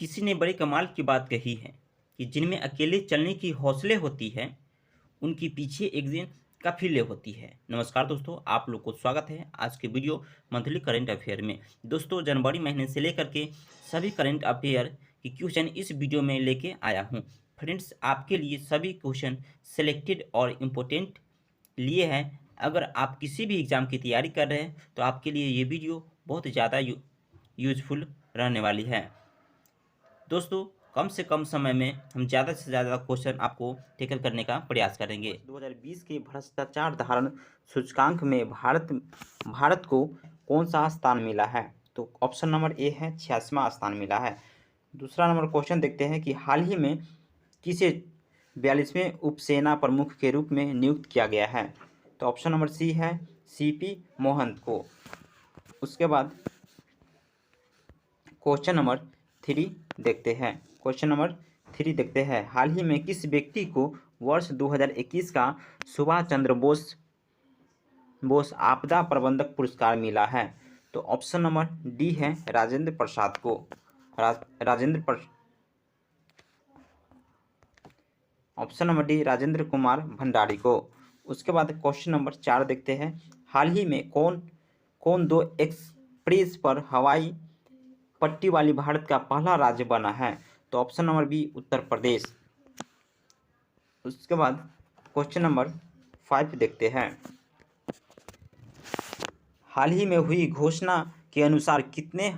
किसी ने बड़ी कमाल की बात कही है कि जिनमें अकेले चलने की हौसले होती है उनके पीछे एक दिन काफिले होती है। नमस्कार दोस्तों, आप लोग को स्वागत है आज के वीडियो मंथली करंट अफेयर में। दोस्तों, जनवरी महीने से लेकर के सभी करंट अफेयर की क्वेश्चन इस वीडियो में लेके आया हूँ। फ्रेंड्स, आपके लिए सभी क्वेश्चन सिलेक्टेड और इम्पोर्टेंट लिए हैं। अगर आप किसी भी एग्ज़ाम की तैयारी कर रहे हैं तो आपके लिए ये वीडियो बहुत ज़्यादा यूजफुल रहने वाली है। दोस्तों, कम से कम समय में हम ज़्यादा से ज़्यादा क्वेश्चन आपको टैकल करने का प्रयास करेंगे। 2020 के भ्रष्टाचार धारण सूचकांक में भारत को कौन सा स्थान मिला है? तो ऑप्शन नंबर ए है 86वां स्थान मिला है। दूसरा नंबर क्वेश्चन देखते हैं कि हाल ही में किसे 42वें उपसेना प्रमुख के रूप में नियुक्त किया गया है? तो ऑप्शन नंबर सी है सीपी मोहंत को। उसके बाद क्वेश्चन नंबर 3 देखते हैं। क्वेश्चन नंबर 3 देखते हैं, हाल ही में किस व्यक्ति को वर्ष 2021 का सुभाष चंद्र बोस आपदा प्रबंधक पुरस्कार मिला है? तो ऑप्शन नंबर डी है राजेंद्र प्रसाद को। Option number D Rajendra Kumar Bhandari को। उसके बाद क्वेश्चन नंबर 4 देखते हैं, हाल ही में कौन दो एक्सप्रेस पर हवाई पट्टी वाली भारत का पहला राज्य बना है? तो option number B Uttar Pradesh. उसके बाद क्वेश्चन नंबर 5 देखते हैं, हाल ही में हुई घोषणा के अनुसार कितने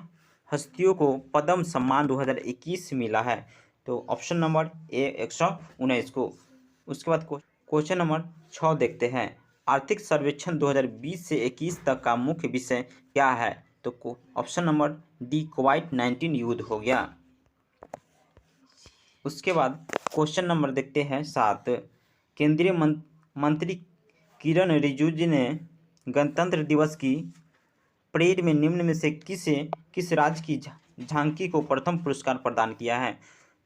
हस्तियों को पद्म सम्मान 2021 मिला है? तो ऑप्शन नंबर ए 119 को। उसके बाद क्वेश्चन नंबर 6 देखते हैं, आर्थिक सर्वेक्षण 2020 से 21 तक का मुख्य विषय क्या है? तो ऑप्शन नंबर डी कोविड-19 युद्ध हो गया। उसके बाद क्वेश्चन नंबर देखते हैं 7, केंद्रीय मंत्री किरण रिजिजू ने गणतंत्र दिवस की परेड में निम्न में से किस राज्य की झांकी को प्रथम पुरस्कार प्रदान किया है?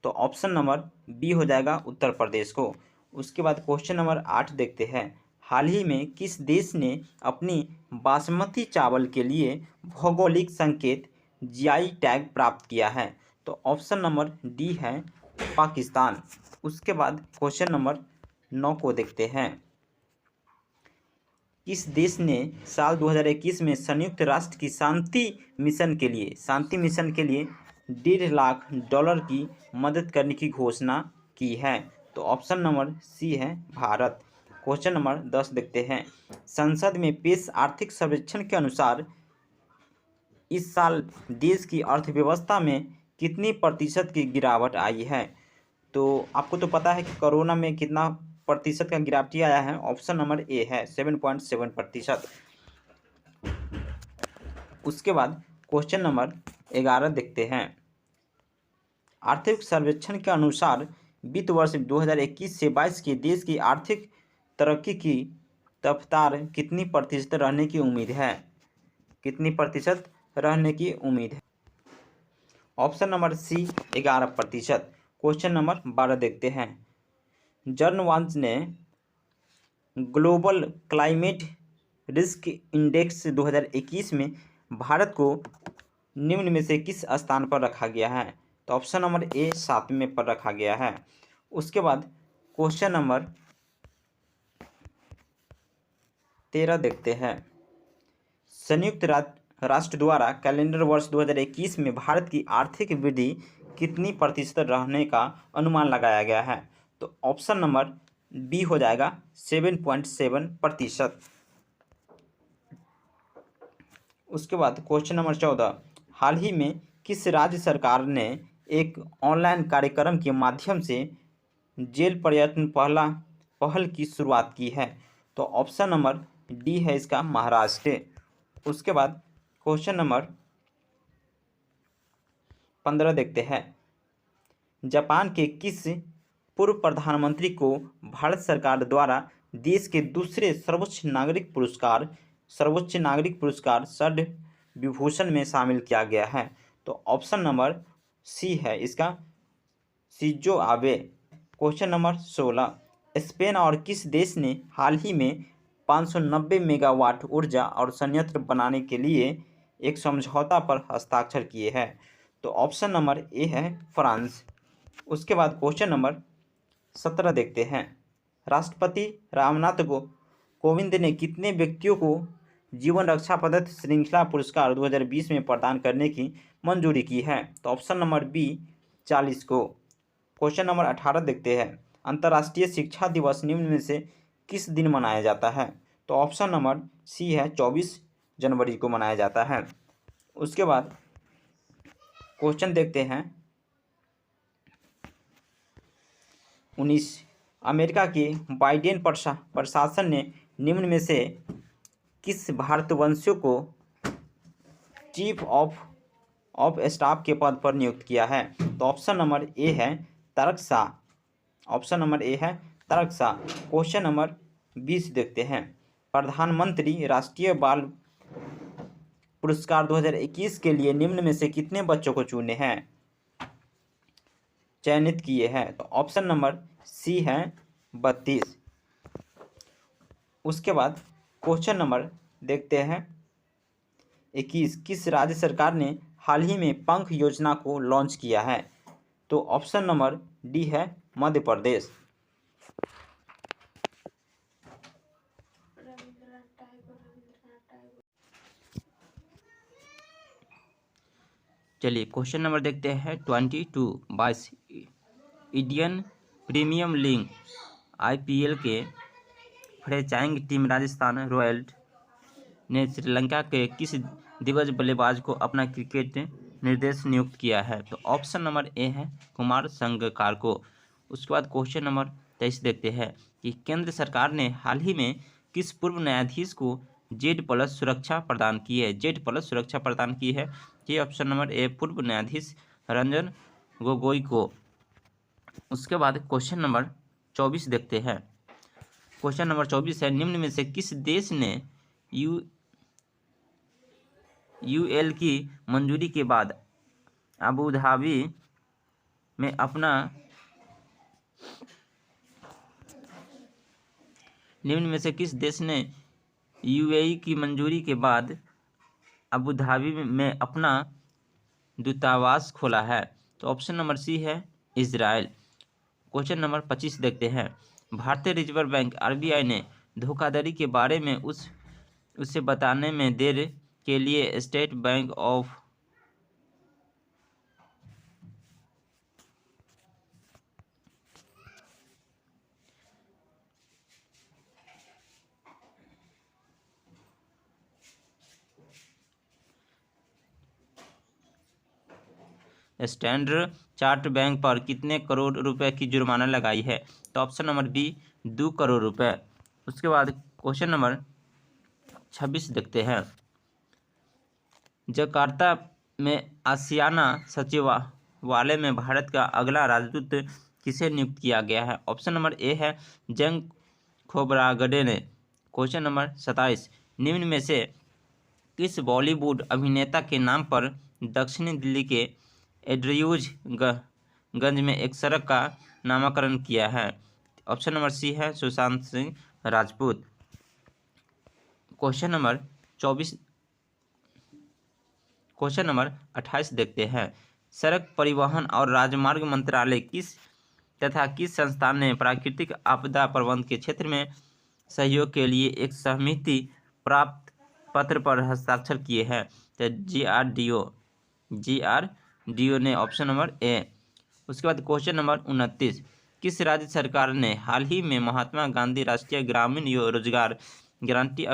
तो ऑप्शन नंबर बी हो जाएगा उत्तर प्रदेश को। उसके बाद क्वेश्चन नंबर 8 देखते हैं, हाल ही में किस देश ने अपनी बासमती चावल के लिए भौगोलिक संकेत जीआई टैग प्राप्त किया है? तो ऑप्शन नंबर डी है पाकिस्तान। उसके बाद क्वेश्चन नंबर 9 को देखते हैं, किस देश ने साल 2021 में संयुक्त राष्ट्र की शांति मिशन के लिए $1.5 लाख की मदद करने की घोषणा की है? तो ऑप्शन नंबर सी है भारत। क्वेश्चन नंबर 10 देखते हैं, संसद में पेश आर्थिक सर्वेक्षण के अनुसार इस साल देश की अर्थव्यवस्था में कितनी प्रतिशत की गिरावट आई है? तो आपको तो पता है कि कोरोना में कितना प्रतिशत का गिरावट आया है। ऑप्शन नंबर ए है 7.7%। उसके बाद क्वेश्चन नंबर 11 देखते हैं, आर्थिक सर्वेक्षण के अनुसार वित्त वर्ष 2021 से 22 के देश की आर्थिक तरक्की की रफ्तार कितनी प्रतिशत रहने की उम्मीद है? Option number C 11%। Question number 12 देखते हैं, जर्नवांस ने ग्लोबल क्लाइमेट रिस्क इंडेक्स 2021 में भारत को निम्न में से किस स्थान पर रखा गया है? तो ऑप्शन नंबर ए 7वें पर रखा गया है। उसके बाद क्वेश्चन नंबर 13 देखते हैं, संयुक्त राष्ट्र द्वारा कैलेंडर वर्ष 2021 में भारत की आर्थिक वृद्धि कितनी प्रतिशत रहने का अनुमान लगाया गया है? तो ऑप्शन नंबर बी हो जाएगा 7.7%। उसके बाद क्वेश्चन नंबर 14, हाल ही में किस राज्य सरकार ने एक ऑनलाइन कार्यक्रम के माध्यम से जेल पर्यटन पहल की शुरुआत की है? तो ऑप्शन नंबर डी है इसका महाराष्ट्र। उसके बाद क्वेश्चन नंबर 15 देखते हैं, जापान के किस पूर्व प्रधानमंत्री को भारत सरकार द्वारा देश के दूसरे सर्वोच्च नागरिक पुरस्कार पद्म विभूषण में शामिल किया गया है? तो ऑप्शन नंबर सी है इसका Shinzo Abe. Question number 16, Spain और किस देश ने हाल ही में 590 मेगावाट ऊर्जा और संयंत्र बनाने के लिए एक समझौता पर हस्ताक्षर किए हैं? तो ऑप्शन नंबर ए है फ्रांस। उसके बाद क्वेश्चन नंबर 17 देखते हैं। राष्ट्रपति रामनाथ कोविंद ने कितने व्यक्तियों को जीवन रक्षा पदक श्रृंखला पुरस्कार 2020 में प्रदान करने की मंजूरी की है? तो ऑप्शन नंबर बी 40 को। क्वेश्चन नंबर 18 देखते हैं। अंतर्राष्ट्रीय शिक्षा दिवस निम्न में से किस दिन मनाया जाता है? तो ऑप्शन नंबर सी है 24 जनवरी को मनाया जाता है। उसके बाद क्वेश्चन देखते हैं 19। अमेरिका के बाइडेन प्रशासन ने निम्न में से किस भारतवंशियों को चीफ ऑफ स्टाफ के पद पर नियुक्त किया है? तो ऑप्शन नंबर ए है Tarak Shah. Option number A है तारक शाह। क्वेश्चन नंबर 20 देखते हैं। प्रधानमंत्री राष्ट्रीय बाल पुरस्कार 2021 के लिए निम्न में से कितने बच्चों को चयनित किए हैं? तो ऑप्शन नंबर सी है 32। उसके बाद क्वेश्चन नंबर देखते हैं 21। किस राज्य सरकार ने हाल ही में पंख योजना को लॉन्च किया है? तो ऑप्शन नंबर डी है मध्य प्रदेश। चलिए क्वेश्चन नंबर देखते हैं 22। इंडियन प्रीमियम लीग IPL के फ्रेंचाइजी टीम राजस्थान रॉयल्स ने श्रीलंका के किस दिग्गज बल्लेबाज को अपना क्रिकेट निर्देशक नियुक्त किया है? तो ऑप्शन नंबर ए है कुमार संगकारा को। उसके बाद क्वेश्चन नंबर 23 देखते हैं कि केंद्र सरकार ने हाल ही में किस पूर्व न्यायाधीश को Z+ सुरक्षा प्रदान की है? Z+ सुरक्षा प्रदान की है। ये ऑप्शन नंबर ए पूर्व न्यायाधीश रंजन गोगोई को। उसके बाद क्वेश्चन नंबर 24 देखते हैं। क्वेश्चन नंबर 24 है। निम्न में से किस देश ने UL की मंजूरी के बाद अबू धाबी में अपना निम्न में से किस देश ने UAE की मंजूरी के बाद अबू धाबी में अपना दूतावास खोला है? तो ऑप्शन नंबर सी है इजराइल। क्वेश्चन नंबर 25 देखते हैं। भारतीय रिजर्व बैंक RBI ने धोखाधड़ी के बारे में उसे बताने में देर के लिए state bank of standard chart bank पर कितने करोड़ रुपए की जुर्माना लगाई है? तो ऑप्शन नंबर बी 2 करोड़ रुपए। उसके बाद क्वेश्चन नंबर 26 देखते हैं। जकार्ता में आसियाना सचिवालय में भारत का अगला राजदूत किसे नियुक्त किया गया है? ऑप्शन नंबर ए है जंग खोबरागडे ने। Question number 27। निम्न में से किस बॉलीवुड अभिनेता के नाम पर दक्षिणी दिल्ली के एड्रयूज गंज में एक सड़क का नामकरण किया है? ऑप्शन नंबर सी है सुशांत सिंह राजपूत। क्वेश्चन नंबर 28 देखते हैं। सड़क परिवहन और राजमार्ग मंत्रालय किस संस्थान ने प्राकृतिक आपदा प्रबंधन के क्षेत्र में सहयोग के लिए एक सहमति प्राप्त पत्र पर हस्ताक्षर किए हैं? तो GRDO ने। ऑप्शन नंबर ए। उसके बाद क्वेश्चन नंबर 29। किस राज्य सरकार ने हाल ही में महात्मा गांधी राष्ट्रीय ग्रामीण रोजगार गारंटी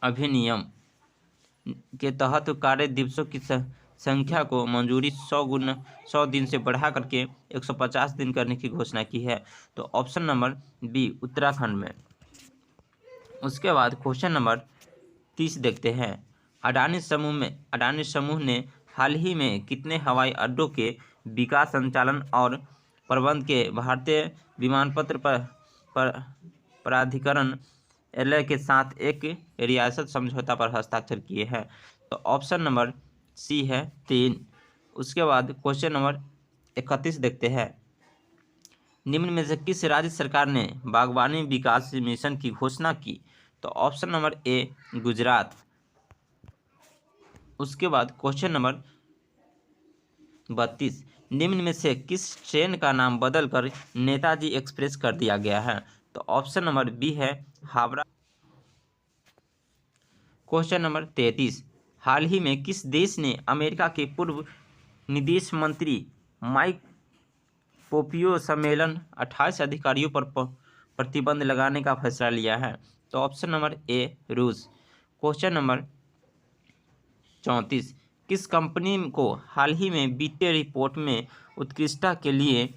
अधिनियम के तहत कार्य दिवसों की संख्या को मंजूरी 100 दिन से बढ़ा करके 150 दिन करने की घोषणा की है? तो ऑप्शन नंबर बी उत्तराखंड में। उसके बाद क्वेश्चन नंबर 30 देखते हैं। अडानी समूह ने हाल ही में कितने हवाई अड्डों के विकास, संचालन और प्रबंधन के भारतीय विमानपत्र प्राधिकरण LA के साथ एक रियासत समझौता पर हस्ताक्षर किए हैं? तो ऑप्शन नंबर सी है 3। उसके बाद क्वेश्चन नंबर 31 देखते हैं। निम्न में से किस राज्य सरकार ने बागवानी विकास मिशन की घोषणा की? तो ऑप्शन नंबर ए गुजरात। उसके बाद क्वेश्चन नंबर 32, निम्न में से किस ट्रेन का नाम बदलकर नेताजी एक्सप्रेस कर दिया गया है? तो ऑप्शन नंबर बी है हावड़ा। क्वेश्चन नंबर 33, हाल ही में किस देश ने अमेरिका के पूर्व विदेश मंत्री माइक पोपियो सम्मेलन 28 अधिकारियों पर प्रतिबंध लगाने का फैसला लिया है? तो ऑप्शन नंबर ए रूस। क्वेश्चन नंबर 34, किस कंपनी को हाल ही में वित्तीय रिपोर्ट में उत्कृष्टता के लिए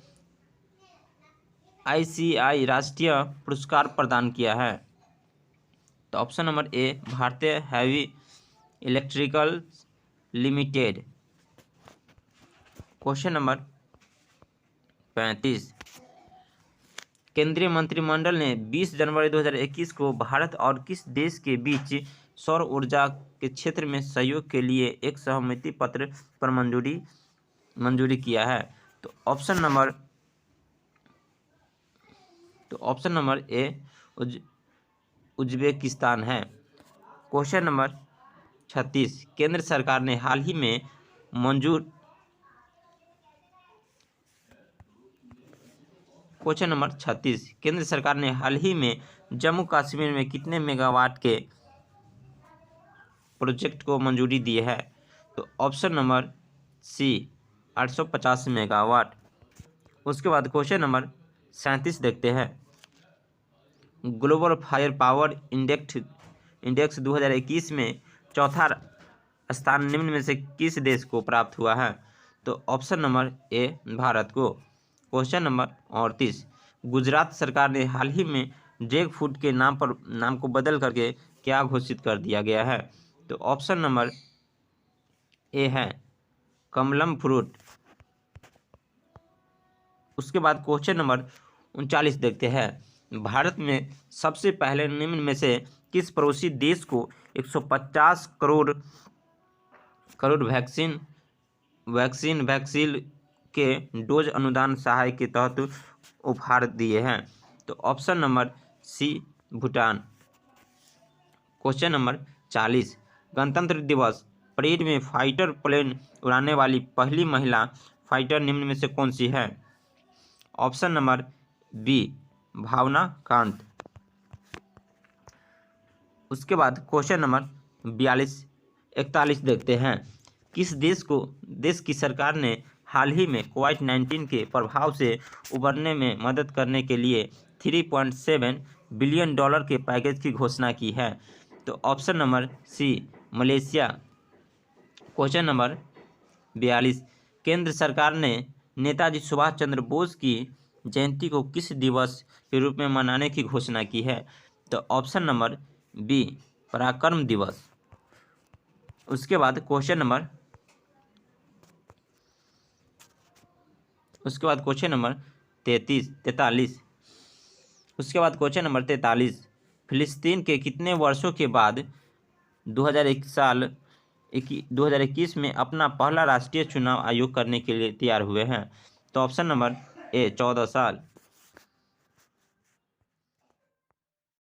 ICI राष्ट्रीय पुरस्कार प्रदान किया है? तो ऑप्शन नंबर ए भारतीय heavy electrical limited. Question number 35, केंद्रीय मंत्रिमंडल ने 20 जनवरी 2021 को भारत और किस देश के बीच सौर ऊर्जा के क्षेत्र में सहयोग के लिए एक सहमति पत्र पर मंजूरी किया है? तो ऑप्शन नंबर ए उज्बेकिस्तान है। क्वेश्चन नंबर 36, केंद्र सरकार ने हाल ही में क्वेश्चन नंबर 36, केंद्र सरकार ने हाल ही में जम्मू कश्मीर में कितने मेगावाट के प्रोजेक्ट को मंजूरी दी है? तो ऑप्शन नंबर सी 850 मेगावाट। उसके बाद क्वेश्चन नंबर 37 देखते हैं, ग्लोबल फायर पावर इंडेक्स 2021 में चौथा स्थान निम्न में से किस देश को प्राप्त हुआ है? तो ऑप्शन नंबर ए भारत को। क्वेश्चन नंबर 38, गुजरात सरकार ने हाल ही में जैक फ्रूट के नाम को बदल करके क्या घोषित कर दिया गया है? तो ऑप्शन नंबर ए है कमलम फ्रूट। उसके बाद क्वेश्चन नंबर 39 देखते हैं, भारत में सबसे पहले निम्न में से किस पड़ोसी देश को 150 करोड़ वैक्सीन के डोज अनुदान सहाय के तहत उपहार दिए हैं? तो option number C Bhutan. Question number 40, गणतंत्र दिवस परेड में फाइटर प्लेन उड़ाने वाली पहली महिला फाइटर निम्न में से कौन सी है? ऑप्शन नंबर बी भावना कांत। उसके बाद क्वेश्चन नंबर 41 देखते हैं, किस देश की सरकार ने हाल ही में कोविड-19 के प्रभाव से उबरने में मदद करने के लिए $3.7 बिलियन के पैकेज की घोषणा की है? तो option number C Malaysia. Question number 42, केंद्र सरकार ने नेताजी सुभाष चंद्र बोस की जयंती को किस दिवस के रूप में मनाने की घोषणा की है? तो ऑप्शन नंबर बी पराक्रम दिवस। उसके बाद क्वेश्चन नंबर 43 उसके बाद क्वेश्चन नंबर 43, फिलिस्तीन के कितने वर्षों के बाद 2021 में अपना पहला राष्ट्रीय चुनाव आयोग करने के लिए तैयार हुए हैं? तो ऑप्शन नंबर ए 14 साल।